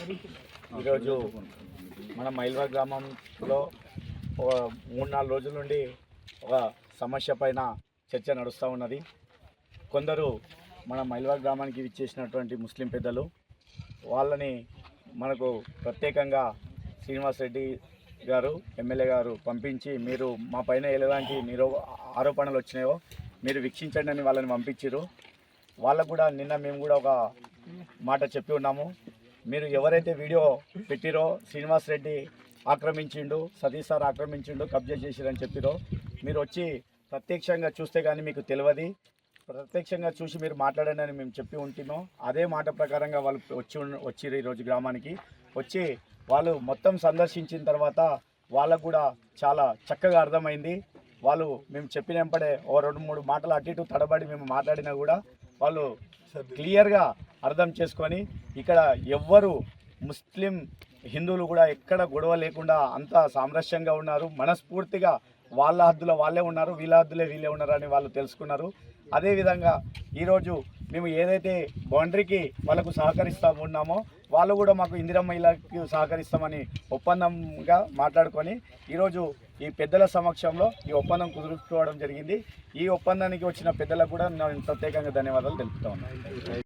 ఈరోజు మన మైల్వా గ్రామంలో ఒక 3-4 రోజుల నుండి ఒక సమస్య పైన చర్చ నడుస్తూ ఉన్నది. కొందరు మన మైల్వా గ్రామానికి ఇచ్చేసినటువంటి ముస్లిం పెద్దలు వాళ్ళని మనకు ప్రత్యేకంగా శ్రీనివాస్ రెడ్డి గారు ఎమ్మెల్యే గారు పంపించి మీరు మా పైన ఎలాంటి ఆరోపణలు వచ్చినాయో మీరు వీక్షించండి అని వాళ్ళని పంపించారు. వాళ్ళకు కూడా నిన్న మేము కూడా ఒక మాట చెప్పి ఉన్నాము. మీరు ఎవరైతే వీడియో పెట్టిరో శ్రీనివాస్ రెడ్డి ఆక్రమించిండు, సతీష్ సార్ ఆక్రమించిండు, కబ్జా చేసిరని చెప్పిరో మీరు వచ్చి ప్రత్యక్షంగా చూస్తే కానీ మీకు తెలియదు. ప్రత్యక్షంగా చూసి మీరు మాట్లాడండి అని మేము చెప్పి ఉంటున్నాం. అదే మాట ప్రకారంగా వాళ్ళు వచ్చిరు ఈరోజు గ్రామానికి వచ్చి వాళ్ళు మొత్తం సందర్శించిన తర్వాత వాళ్ళకు కూడా చాలా చక్కగా అర్థమైంది. వాళ్ళు మేము చెప్పినప్పుడే ఓ 2-3 మాటలు అటు ఇటు తడబడి మేము మాట్లాడినా కూడా వాళ్ళు క్లియర్గా అర్థం చేసుకొని ఇక్కడ ఎవ్వరు ముస్లిం హిందువులు కూడా ఎక్కడ గొడవ లేకుండా అంతా సామరస్యంగా ఉన్నారు. మనస్ఫూర్తిగా వాళ్ళ హద్దులో వాళ్ళే ఉన్నారు, వీళ్ళ హద్దులే వీళ్ళే ఉన్నారు అని వాళ్ళు తెలుసుకున్నారు. అదేవిధంగా ఈరోజు మేము ఏదైతే బౌండరీకి వాళ్ళకు సహకరిస్తూ ఉన్నామో వాళ్ళు కూడా మాకు ఇందిరమ్మ ఇళ్ళకి సహకరిస్తామని ఒప్పందంగా మాట్లాడుకొని ఈరోజు ఈ పెద్దల సమక్షంలో ఈ ఒప్పందం కుదుర్చుకోవడం జరిగింది. ఈ ఒప్పందానికి వచ్చిన పెద్దలకు కూడా నేను ప్రత్యేకంగా ధన్యవాదాలు తెలుపుతా ఉన్నాను.